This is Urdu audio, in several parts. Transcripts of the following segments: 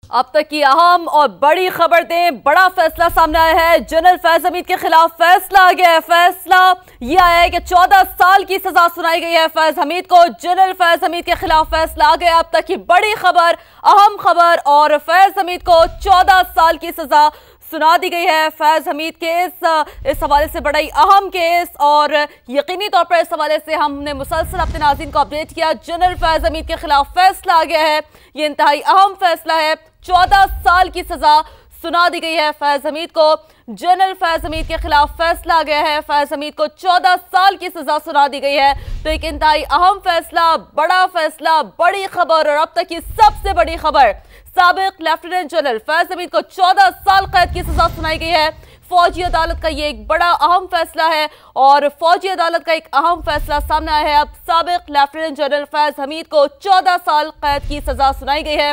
اب تک کی اہم اور بڑی خبر دیں، بڑا فیصلہ سامنے آیا ہے۔ جنرل فیض حمید کے خلاف فیصلہ آ گیا ہے۔ فیصلہ یہ آیا ہے کہ 14 سال کی سزا سنائی گئی ہے فیض حمید کو۔ جنرل فیض حمید کے خلاف فیصلہ آ گیا، اب تک کی بڑی خبر، اہم خبر، اور فیض حمید کو 14 سال کی سزا سنا دی گئی ہے۔ فیض حمید کے اس حوالے سے بڑا ہی اہم کیس، اور یقینی طور پر اس حوالے سے ہم نے مسلسل اپنے ناظرین کو اپڈیٹ کیا۔ جنرل فیض حمید کے خلاف فیصلہ آ گیا ہے، یہ انتہائی اہم فیصلہ ہے۔ 14 سال کی سزا سنا دی گئی ہے فیض حمید کو۔ جنرل فیض حمید کے خلاف فیصلہ آ گیا ہے، فیض حمید کو 14 سال کی سزا سنا دی گئی ہے۔ تو ایک انتہائی اہم فیصلہ، بڑا فیصلہ، بڑی خبر، اور اب تک کی سب سے بڑی خبر، سابق لیفٹیننٹ جنرل فیض حمید کو 14 سال قید کی سزا سنائی گئی ہے۔ فوجی عدالت کا یہ ایک بڑا اہم فیصلہ ہے، اور فوجی عدالت کا ایک اہم فیصلہ سامنے آیا ہے۔ اب سابق لیفٹیننٹ جنرل فیض حمید کو 14 سال قید کی سزا سنائی گئی ہے۔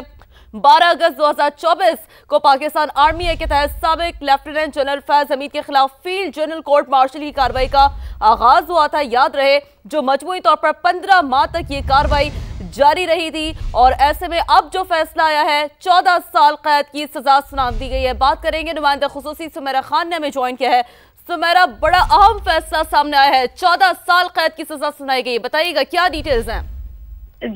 12 اگست 2024 کو پاکستان آرمی ایکٹ کے تحت سابق لیفٹیننٹ جنرل فیض حمید کے خلاف فیلڈ جنرل کورٹ مارشل کی کارروائی کا آغاز ہوا تھا، یاد رہے، جو مجموعی طور پر 15 ماہ تک یہ کارروائی جاری رہی تھی، اور ایسے میں اب جو فیصلہ آیا ہے 14 سال قید کی سزا سنا دی گئی ہے۔ بات کریں گے، نمائندہ خصوصی سمیرہ خان نے ہمیں جوائن کیا ہے۔ سمیرہ، بڑا اہم فیصلہ سامنے آیا ہے، 14 سال قید کی سزا سنائی گئی، بتائیے گا کیا ڈیٹیلز ہیں؟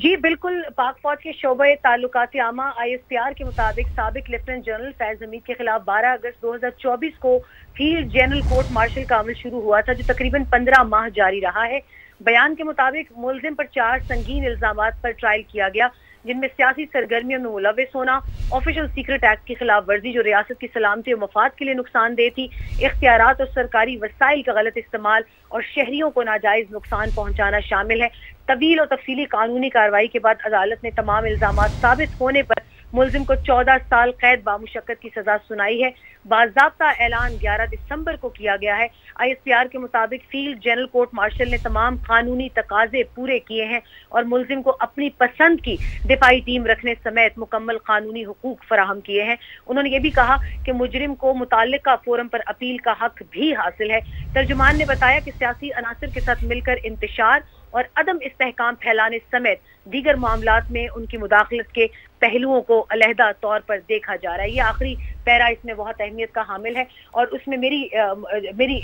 جی بالکل، پاک فوج کے شعبۂ تعلقات عامہ ISPR کے مطابق سابق لیفٹیننٹ جنرل فیض حمید کے خلاف 12 اگست 2024 کو فیلڈ جنرل کورٹ مارشل کا عمل شروع ہوا تھا، جو تقریباً 15 ماہ جاری رہا ہے۔ بیان کے مطابق ملزم پر 4 سنگین الزامات پر ٹرائل کیا گیا، جن میں سیاسی سرگرمیوں میں ملوث ہونا، آفیشل سیکرٹ ایکٹ کی خلاف ورزی جو ریاست کی سلامتی و مفاد کے لیے نقصان دہ تھی، اختیارات اور سرکاری وسائل کا غلط استعمال، اور شہریوں کو ناجائز نقصان پہنچانا شامل ہے۔ طویل اور تفصیلی قانونی کارروائی کے بعد عدالت نے تمام الزامات ثابت ہونے پر ملزم کو 14 سال قید بامشقت کی سزا سنائی ہے۔ باضابطہ اعلان 11 دسمبر کو کیا گیا ہے۔ ISPR کے مطابق فیلڈ جنرل کورٹ مارشل نے تمام قانونی تقاضے پورے کیے ہیں، اور ملزم کو اپنی پسند کی دفاعی ٹیم رکھنے سمیت مکمل قانونی حقوق فراہم کیے ہیں۔ انہوں نے یہ بھی کہا کہ مجرم کو متعلقہ فورم پر اپیل کا حق بھی حاصل ہے۔ ترجمان نے بتایا کہ سیاسی عناصر کے ساتھ مل کر انتشار اور عدم استحکام پھیلانے سمیت دیگر معاملات میں ان کی مداخلت کے پہلوؤں کو علیحدہ طور پر دیکھا جا رہا ہے۔ یہ آخری پیرا اس میں بہت اہمیت کا حامل ہے، اور اس میں میری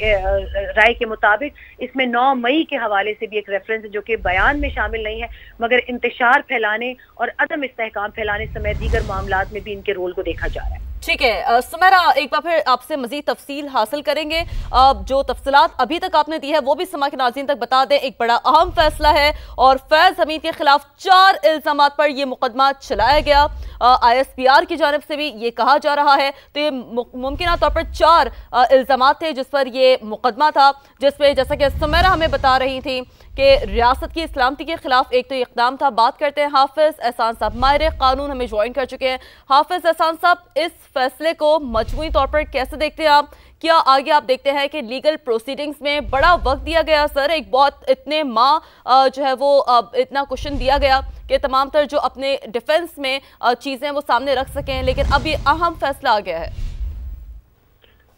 رائے کے مطابق اس میں 9 مئی کے حوالے سے بھی ایک ریفرنس ہے، جو کہ بیان میں شامل نہیں ہے، مگر انتشار پھیلانے اور عدم استحکام پھیلانے سمیت دیگر معاملات میں بھی ان کے رول کو دیکھا جا رہا ہے۔ ٹھیک ہے سمیرہ، ایک بار پھر آپ سے مزید تفصیل حاصل کریں گے۔ جو تفصیلات ابھی تک آپ نے دی ہے وہ بھی سما کے ناظرین تک بتا دیں۔ ایک بڑا اہم فیصلہ ہے، اور فیض حمید کے خلاف 4 الزامات پر یہ مقدمہ چلایا گیا۔ ISPR کی جانب سے بھی یہ کہا جا رہا ہے، تو یہ ممکنہ طور پر 4 الزامات تھے جس پر یہ مقدمہ تھا، جس پہ جیسا کہ سمیرہ ہمیں بتا رہی تھی کہ ریاست کی سلامتی کے خلاف ایک تو اقدام تھا۔ بات کرتے ہیں حافظ احسان صاحب، ماہر قانون ہمیں جوائن کر چکے ہیں۔ حافظ احسان صاحب، اس فیصلے کو مجموعی طور پر کیسے دیکھتے ہیں آپ؟ کیا آگے آپ دیکھتے ہیں کہ لیگل پروسیڈنگز میں بڑا وقت دیا گیا سر، ایک بہت اتنے ماہ جو ہے وہ اتنا کوشن دیا گیا کہ تمام تر جو اپنے ڈیفنس میں چیزیں وہ سامنے رکھ سکیں، لیکن اب یہ اہم فیصلہ آ گیا ہے؟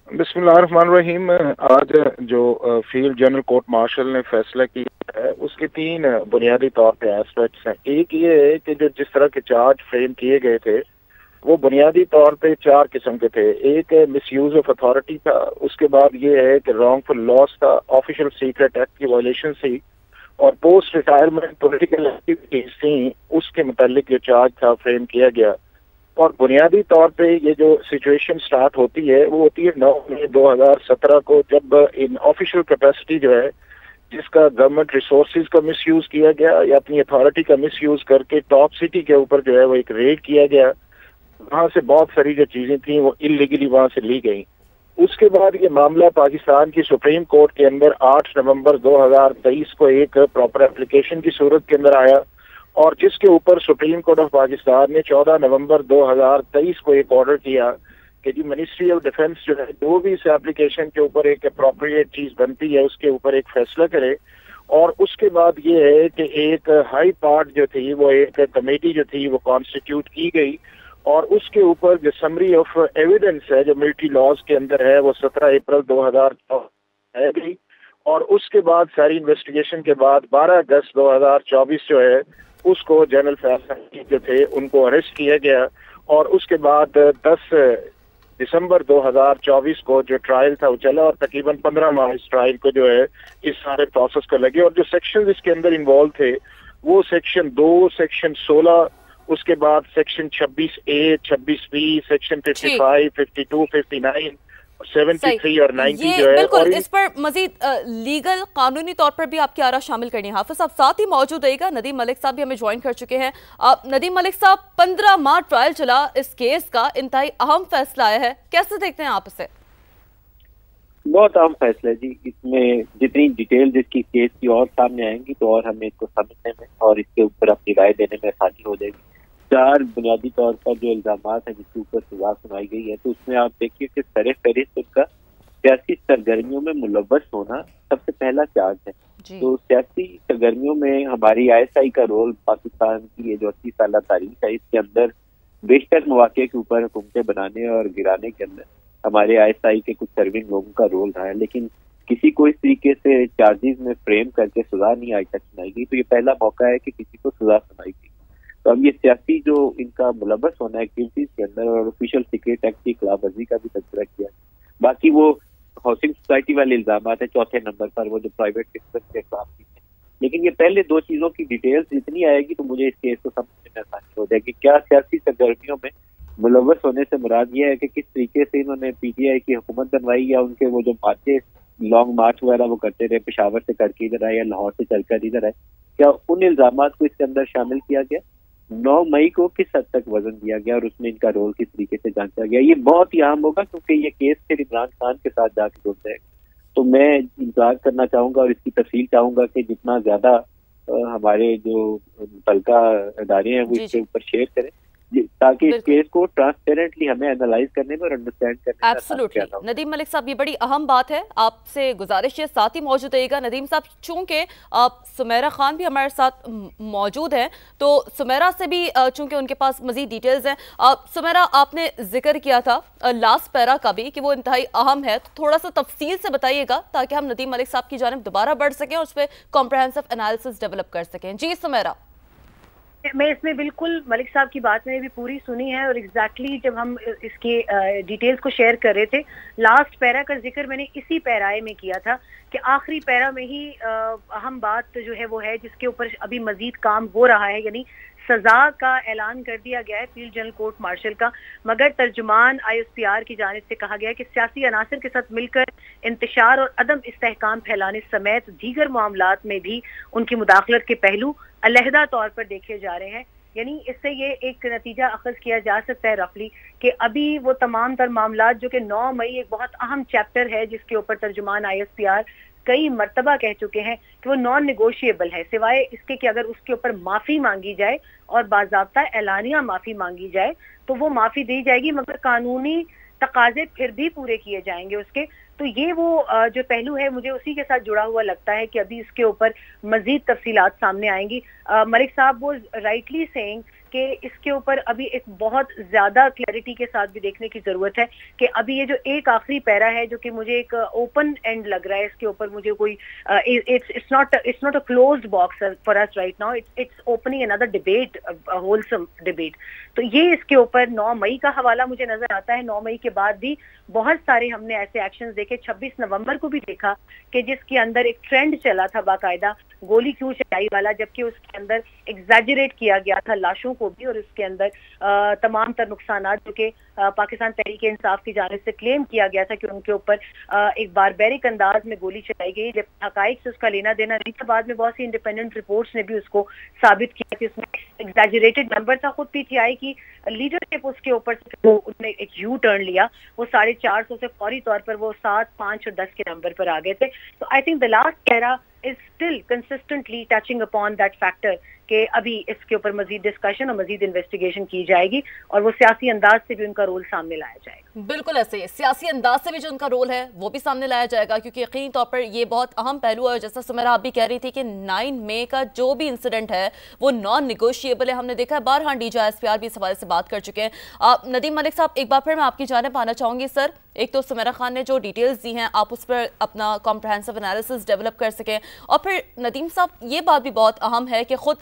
بسم اللہ الرحمن الرحیم۔ آج جو فیلڈ جنرل کورٹ مارشل نے فیصلہ کیا ہے، اس کے 3 بنیادی طور پہ ایسپیکٹس ہیں۔ ایک یہ ہے کہ جو جس طرح کے چارج فریم کیے گئے تھے وہ بنیادی طور پہ 4 قسم کے تھے۔ ایک مس یوز آف اتھارٹی تھا، اس کے بعد یہ ہے کہ رانگ فل لاس تھا، آفیشل سیکرٹ ایکٹ کی وائلیشن تھی، اور پوسٹ ریٹائرمنٹ پولیٹیکل ایکٹیویٹیز تھیں، اس کے متعلق جو چارج تھا فریم کیا گیا۔ اور بنیادی طور پہ یہ جو سچویشن سٹارٹ ہوتی ہے وہ ہوتی ہے 9 مئی 2017 کو، جب ان آفیشل کیپیسٹی جو ہے جس کا گورنمنٹ ریسورسز کا مس یوز کیا گیا یا اپنی اتھارٹی کا مس یوز کر کے ٹاپ سٹی کے اوپر جو ہے وہ ایک ریڈ کیا گیا، وہاں سے بہت ساری جو چیزیں تھیں وہ انلیگلی وہاں سے لی گئیں۔ اس کے بعد یہ معاملہ پاکستان کی سپریم کورٹ کے اندر 8 نومبر 2023 کو ایک پراپر اپلیکیشن کی صورت کے اندر آیا، اور جس کے اوپر سپریم کورٹ آف پاکستان نے 14 نومبر 2023 کو ایک آرڈر کیا کہ جی منسٹری آف ڈیفنس جو ہے جو بھی اس ایپلیکیشن کے اوپر ایک اپروپریٹ چیز بنتی ہے اس کے اوپر ایک فیصلہ کرے۔ اور اس کے بعد یہ ہے کہ ایک ہائی پارٹ جو تھی وہ ایک کمیٹی جو تھی وہ کانسٹیٹیوٹ کی گئی، اور اس کے اوپر جو سمری آف ایویڈنس ہے جو ملٹری لاز کے اندر ہے وہ 17 اپریل 2024 ہے گئی، اور اس کے بعد ساری انویسٹیگیشن کے بعد 12 اگست 2024 جو ہے اس کو جنرل فیض حمید جو تھے ان کو اریسٹ کیا گیا، اور اس کے بعد 10 دسمبر 2024 کو جو ٹرائل تھا وہ چلا اور تقریباً 15 ماہ اس ٹرائل کو جو ہے اس سارے پروسیس کو لگے. اور جو سیکشن اس کے اندر انوالو تھے وہ سیکشن 2, سیکشن 16, اس کے بعد سیکشن 26A, 26B, سیکشن 55, 52, 59, 73 اور 90 جو ہے. بالکل اس پر مزید لیگل قانونی طور پر بھی آپ کی آرا شامل کرنی ہے. حافظ صاحب ساتھ ہی موجود رہے گا. ندیم ملک صاحب بھی ہمیں جوائن کر چکے ہیں. ندیم ملک صاحب 15 ماہ ٹرائل چلا اس کیس کا, انتہائی اہم فیصلہ آیا ہے, کیسے دیکھتے ہیں آپ اسے؟ بہت اہم فیصلہ ہے جی. اس میں جتنی ڈیٹیل اس کی کیس کی اور سامنے آئیں گی تو اور ہمیں اس کو سمجھنے میں اور اس کے اوپر اپنی رائے دینے میں آسانی ہو جائے گی. 4 بنیادی طور پر جو الزامات ہیں جس کے اوپر سزا سنائی گئی ہے تو اس میں آپ دیکھیے کہ سر فہرست ان کا سیاسی سرگرمیوں میں ملوث ہونا سب سے پہلا چارج ہے. تو سیاسی سرگرمیوں میں ہماری ISI کا رول, پاکستان کی یہ جو 80 سالہ تاریخ ہے اس کے اندر بیشتر مواقع کے اوپر حکومتیں بنانے اور گرانے کے اندر ہمارے ISI کے کچھ سرونگ لوگوں کا رول رہا ہے. لیکن کسی کو اس طریقے سے چارجز میں فریم کر کے سزا نہیں آج تک سنائی گئی. تو یہ پہلا موقع ہے کہ کسی کو سزا سنائی گئی. تو اب یہ سیاسی جو ان کا ملوث ہونا ایکٹیویٹیز کے اندر اور آفیشیل سیکریٹ ایکٹ کی خلاف ورزی کا بھی تذکرہ کیا. باقی وہ ہاؤسنگ سوسائٹی والے الزامات ہیں 4تھے نمبر پر, وہ جو پرائیویٹ سیکٹر کے خلاف ہیں. لیکن یہ پہلے 2 چیزوں کی ڈیٹیلز جتنی آئے گی تو مجھے اس کیس کو سمجھنے میں آسانی ہو جائے گی. کیا سیاسی سرگرمیوں میں ملوث ہونے سے مراد یہ ہے کہ کس طریقے سے انہوں نے PTI کی حکومت بنوائی, یا ان کے وہ جو مارچے لانگ مارچ وغیرہ وہ کرتے رہے پشاور سے کر کے ادھر آئے یا لاہور سے چل کر ادھر آئے, کیا ان الزامات کو اس کے اندر شامل کیا گیا؟ 9 مئی کو کس حد تک وزن دیا گیا اور اس میں ان کا رول کس طریقے سے جانچا گیا؟ یہ بہت ہی اہم ہوگا کیونکہ یہ کیس پھر عمران خان کے ساتھ جا کے جڑ جائے گا. تو میں انتظار کرنا چاہوں گا اور اس کی تفصیل چاہوں گا کہ جتنا زیادہ ہمارے جو متعلقہ ادارے ہیں وہ اس کے اوپر شیئر کریں تاکہ اس کیس کو ٹرانسپیرنٹلی ہمیں انالائز کرنے میں اور انڈرسٹینڈ کرنے میں ایبسولوٹلی. ندیم ملک صاحب یہ بڑی اہم بات ہے, آپ سے گزارش ہے ساتھ ہی موجود رہے گا. ندیم صاحب چونکہ سمیرہ خان بھی ہمارے ساتھ موجود ہیں تو سمیرہ سے بھی چونکہ ان کے پاس مزید ڈیٹیلز ہیں. سمیرہ آپ نے ذکر کیا تھا لاسٹ پیرا کا بھی کہ وہ انتہائی اہم ہے, تو تھوڑا سا تفصیل سے بتائیے گا تاکہ ہم ندیم ملک صاحب کی جانب دوبارہ بڑھ سکیں اور اس پہ کمپریہنسو انالیسس ڈیولپ کر سکیں. جی سمیرہ. میں اس میں بالکل ملک صاحب کی بات میں نے بھی پوری سنی ہے اور ایگزیکٹلی جب ہم اس کے ڈیٹیلز کو شیئر کر رہے تھے لاسٹ پیرا کا ذکر میں نے اسی پیرائے میں کیا تھا کہ آخری پیرا میں ہی اہم بات جو ہے وہ ہے جس کے اوپر ابھی مزید کام ہو رہا ہے, یعنی سزا کا اعلان کر دیا گیا ہے فیلڈ جنرل کورٹ مارشل کا, مگر ترجمان ISPR کی جانب سے کہا گیا ہے کہ سیاسی عناصر کے ساتھ مل کر انتشار اور عدم استحکام پھیلانے سمیت دیگر معاملات میں بھی ان کی مداخلت کے پہلو علیحدہ طور پر دیکھے جا رہے ہیں. یعنی اس سے یہ ایک نتیجہ اخذ کیا جا سکتا ہے رفلی کہ ابھی وہ تمام تر معاملات جو کہ 9 مئی ایک بہت اہم چیپٹر ہے جس کے اوپر ترجمان ISPR کئی مرتبہ کہہ چکے ہیں کہ وہ نان نیگوشیبل ہے, سوائے اس کے کہ اگر اس کے اوپر معافی مانگی جائے اور باضابطہ اعلانیہ معافی مانگی جائے تو وہ معافی دی جائے گی, مگر قانونی تقاضے پھر بھی پورے کیے جائیں گے اس کے. تو یہ وہ جو پہلو ہے مجھے اسی کے ساتھ جڑا ہوا لگتا ہے کہ ابھی اس کے اوپر مزید تفصیلات سامنے آئیں گی. ملک صاحب وہ رائٹلی سینگ کہ اس کے اوپر ابھی ایک بہت زیادہ کلیئرٹی کے ساتھ بھی دیکھنے کی ضرورت ہے کہ ابھی یہ جو ایک آخری پیرا ہے جو کہ مجھے ایک اوپن اینڈ لگ رہا ہے, اس کے اوپر مجھے کوئی it's not a closed box for us right now, it's opening another debate, a wholesome debate. تو یہ اس کے اوپر 9 مئی کا حوالہ مجھے نظر آتا ہے. 9 مئی کے بعد بھی بہت سارے ہم نے ایسے ایکشنز دیکھے. 26 نومبر کو بھی دیکھا کہ جس کے اندر ایک ٹرینڈ چلا تھا باقاعدہ گولی کیوں چلائی والا, جبکہ اس کے اندر ایگزیجریٹ کیا گیا تھا لاشوں کو بھی, اور اس کے اندر تمام تر نقصانات جو کہ پاکستان تحریک انصاف کی جانب سے کلیم کیا گیا تھا کہ ان کے اوپر ایک باربیرک انداز میں گولی چلائی گئی, جب حقائق سے اس کا لینا دینا نہیں تھا. بعد میں بہت سی انڈیپینڈنٹ رپورٹس نے بھی اس کو ثابت کیا کہ اس میں ایگزیجریٹڈ نمبر تھا. خود PTI کی لیڈرشپ اس کے اوپر سے وہ انہوں نے ایک یو ٹرن لیا, وہ 450 سے فوری طور پر وہ 7, 5 اور 10 کے نمبر پر آ گئے تھے. تو I think the last para is still consistently touching upon that factor کہ ابھی اس کے اوپر مزید ڈسکشن اور مزید انویسٹیگیشن کی جائے گی اور وہ سیاسی انداز سے بھی ان کا رول سامنے لایا جائے گا. بالکل ایسے ہی سیاسی انداز سے بھی جو ان کا رول ہے وہ بھی سامنے لایا جائے گا, کیونکہ یقینی طور پر یہ بہت اہم پہلو ہے. جیسا سمیرہ آپ بھی کہہ رہی تھی کہ 9 مئی کا جو بھی انسیڈنٹ ہے وہ نان نیگوشیبل ہے. ہم نے دیکھا ہے بارہا DG ISPR بھی اس حوالے سے بات کر چکے ہیں. ندیم ملک صاحب ایک بار پھر میں آپ کی جانب آنا چاہوں گی. سر ایک تو سمیرہ خان نے جو ڈیٹیلز دی ہیں آپ اس پر اپنا کمپریہنسو انالیسس ڈیولپ کر سکیں, اور پھر ندیم صاحب یہ بات بھی بہت اہم ہے کہ خود